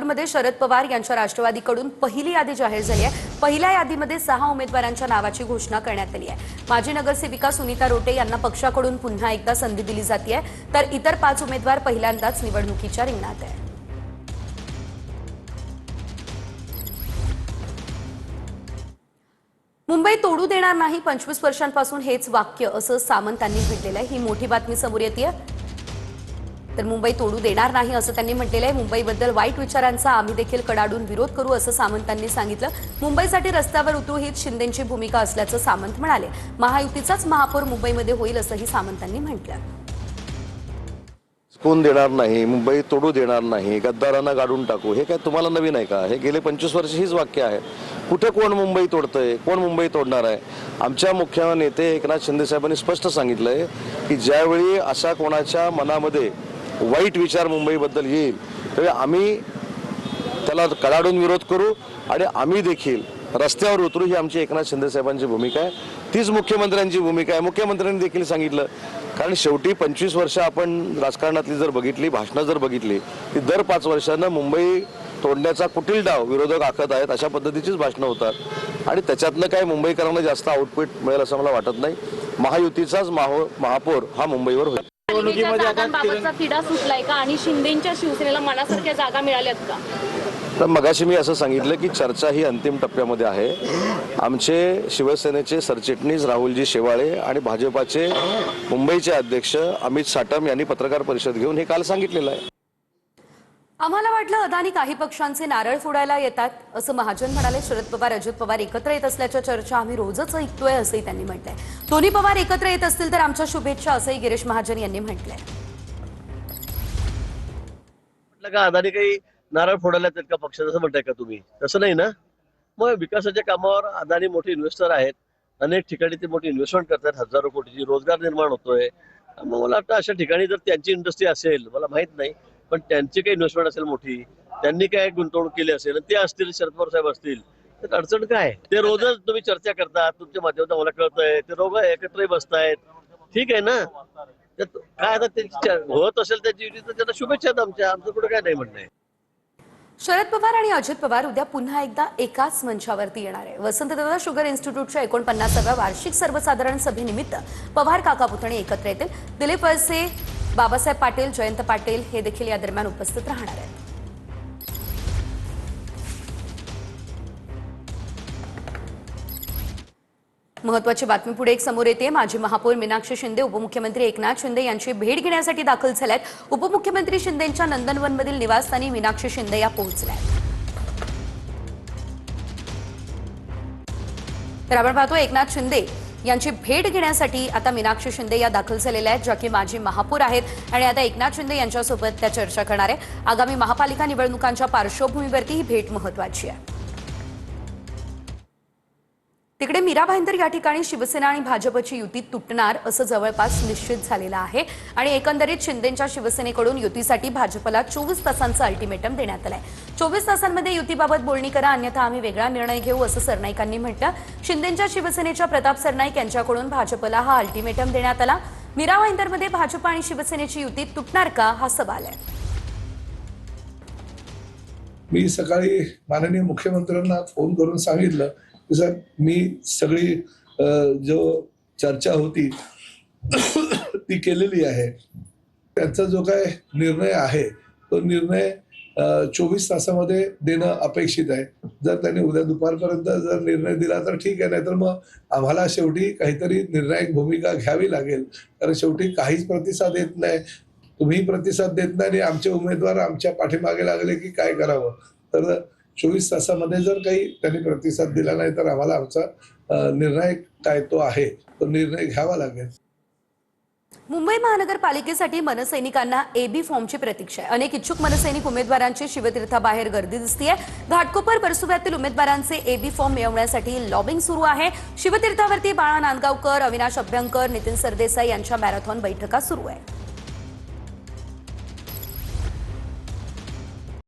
मध्ये शरद पवार यांच्या राष्ट्रवादीकडून पहिली यादी जाहीर झाली आहे। पहिल्या यादीमध्ये 6 उमेदवारांच्या नावाची घोषणा करण्यात आली आहे। माजी नगरसेविका सुनीता रोटे यांना पक्षाकडून पुन्हा एकदा संधी दिली जाते, तर इतर 5 उमेदवार पहिल्यांदाच निवडणुकीच्या रिंगणात आहेत। मुंबई तोडू देणार नाही, 25 वर्षांपासून हेच वाक्य असं सामंतांनी म्हटलेलं आहे। ही मोठी बातमी समोर येते। तर मुंबई तोडू देणार नाही असं त्यांनी म्हटलेलं आहे। मुंबईबद्दल वाईट विचारांचा आम्ही देखील कडाडून विरोध करू असं सामंतांनी सांगितलं। मुंबईसाठी रस्त्यावर उतरू हीच शिंदेंची भूमिका असल्याचं सामंत म्हणाले। महायुतीचाच महापौर मुंबईमध्ये होईल असंही सामंतांनी म्हटलं। कोण देणार नाही, मुंबई तोडू देणार नाही, गद्दारांना गाडून टाकू, हे काय तुम्हाला नवीन आहे का? हे गेले 25 वर्ष हीच वाक्य आहे। कुठे कोण मुंबई तोडतंय, कोण मुंबई तोडणार आहे? आमच्या मुख्य नेते एकनाथ शिंदे साहेबांनी स्पष्ट सांगितलंय की ज्यावेळी अशा कोणाच्या मनामध्ये वाईट विचार मुंबईबद्दल येईल त्यावेळी आम्ही त्याला कडाडून विरोध करू आणि आम्ही देखील रस्त्यावर उतरू, ही आमची एकनाथ शिंदे साहेबांची भूमिका आहे। तीच मुख्यमंत्र्यांची भूमिका आहे। मुख्यमंत्र्यांनी देखील सांगितलं, कारण शेवटी 25 वर्ष आपण राजकारणातली जर बघितली, भाषणं जर बघितली, की दर 5 वर्षांना मुंबई तोडण्याचा कुटील डाव विरोधक आखत आहेत, अशा पद्धतीचीच भाषणं होतात आणि त्याच्यातनं काय मुंबईकरांना जास्त आउटपुट मिळेल असं मला वाटत नाही। महायुतीचाच महापौर हा मुंबईवर होईल। जागांबाबतचा तिढा सुटलाय का आणि शिंदेंच्या शिवसेनेला मनासारख्या जागा मिळाल्यात का? तर मगाशी मी असं सांगितलं की चर्चा ही अंतिम टप्प्यामध्ये आहे। आमचे शिवसेनेचे सरचिटणीस राहुलजी शेवाळे आणि भाजपाचे मुंबईचे अध्यक्ष अमित साटम यांनी पत्रकार परिषद घेऊन हे काल सांगितलेलं आहे। आम्हाला वाटलं अदानी काही पक्षांचे नारळ फोडायला येतात असं महाजन म्हणाले। शरद पवार अजित पवार एकत्र येत असल्याच्या चर्चा आम्ही रोजच ऐकतोय असंही त्यांनी म्हटलंय। दोन्ही पवार एकत्र येत असतील तर आमच्या शुभेच्छा असंही गिरीश महाजन यांनी म्हटलंय। म्हटलं का अदानी काही नारळ फोडायला येतात का पक्षाचं असं म्हणताय का तुम्ही? तसं नाही ना। मग विकासाच्या कामावर अदानी मोठे इन्व्हेस्टर आहेत, अनेक ठिकाणी ते मोठी इन्व्हेस्टमेंट करतात, हजारो कोटीची रोजगार निर्माण होतोय। मग मला वाटतं अशा ठिकाणी जर त्यांची इंडस्ट्री असेल, मला माहित नाही, पण त्यांची काही इन्व्हेस्टमेंट असेल मोठी, त्यांनी काय गुंतवणूक केली असेल, ते असतील, शरद पवार साहेब असतील, तर अडचण काय? ते रोजच तुम्ही चर्चा करता, तुमच्या माध्यमातून मला कळतंय, ते रोग एकत्रही बसतायत, ठीक आहे ना। काय आता त्यांची होत असेल त्याची युती तर त्यांना शुभेच्छा आहेत आमच्या, आमचं कुठे काय नाही म्हणणं आहे। शरद पवार आणि अजित पवार उद्या पुन्हा एकदा एकाच मंचावरती येणार आहे। वसंतदादा शुगर इन्स्टिट्यूटच्या 49व्या वार्षिक सर्वसाधारण सभेनिमित्त पवार काका पुतणे एकत्र येतील। दिलीप वळसे, बाबासाहेब पाटील, जयंत पाटील हे देखील या दरम्यान उपस्थित राहणार आहेत। महत्वाची बातमी पुढे एक समोर येते। माजी महापौर मीनाक्षी शिंदे उपमुख्यमंत्री एकनाथ शिंदे यांची भेट घेण्यासाठी दाखल झाल्यात। उपमुख्यमंत्री शिंदेंच्या नंदनवनमधील निवासस्थानी मीनाक्षी शिंदे या पोहोचल्या। तर आपण पाहतो एकनाथ शिंदे यांची भेट घेण्यासाठी आता मीनाक्षी शिंदे या दाखल झालेल्या आहेत, ज्या की माजी महापौर आहेत आणि आता एकनाथ शिंदे यांच्यासोबत त्या चर्चा करणार आहे। आगामी महापालिका निवडणुकांच्या पार्श्वभूमीवरती ही भेट महत्वाची आहे। तिकडे मीरा भाईंदर या ठिकाणी शिवसेना आणि भाजपची युती तुटणार असं जवळपास निश्चित झालेलं आहे आणि एकंदरीत शिंदेंच्या शिवसेनेकडून युतीसाठी भाजपला 24 तासांचं अल्टिमेटम देण्यात आलंय। 24 तासांमध्ये युतीबाबत बोलणी करा, अन्यथा आम्ही वेगळा निर्णय घेऊ असं सरनाईकांनी म्हटलं। शिंदेंच्या शिवसेनेच्या प्रताप सरनाईक यांच्याकडून भाजपला हा अल्टिमेटम देण्यात आला। मीरा भाईंदरमध्ये भाजप आणि शिवसेनेची युती तुटणार का हा सवाल आहे। मी सकाळी माननीय मुख्यमंत्र्यांना फोन करून सांगितलं की सर, मी सगळी जो चर्चा होती ती केलेली आहे। त्यांचा जो काय निर्णय आहे तो निर्णय 24 तासामध्ये देणं अपेक्षित आहे। जर त्यांनी उद्या दुपारपर्यंत जर निर्णय दिला तर ठीक आहे, नाहीतर मग आम्हाला शेवटी काहीतरी निर्णायक भूमिका घ्यावी लागेल, कारण शेवटी काहीच प्रतिसाद येत नाही। तुम्ही प्रतिसाद देत नाही आणि आमचे उमेदवार आमच्या पाठीमागे लागले की काय करावं। तर 24 तासामध्ये जर काही त्यांनी प्रतिसाद दिला नाही तर आम्हाला आमचा निर्णय काय तो आहे तो निर्णय घ्यावा लागेल। मुंबई महानगरपालिकेसाठी मनसैनिकांना एबी फॉर्मची प्रतीक्षा आहे। अनेक इच्छुक मनसैनिक उमेदवारांची शिवतीर्थाबाहेर गर्दी दिसतेय। घाटकोपर परसुव्यातील उमेदवारांचे एबी फॉर्म मिळवण्यासाठी लॉबिंग सुरू आहे। शिवतीर्थावरती बाळा नांदगावकर, अविनाश अभ्यंकर, नितीन सरदेसाई यांच्या मॅरेथॉन बैठका सुरू आहे।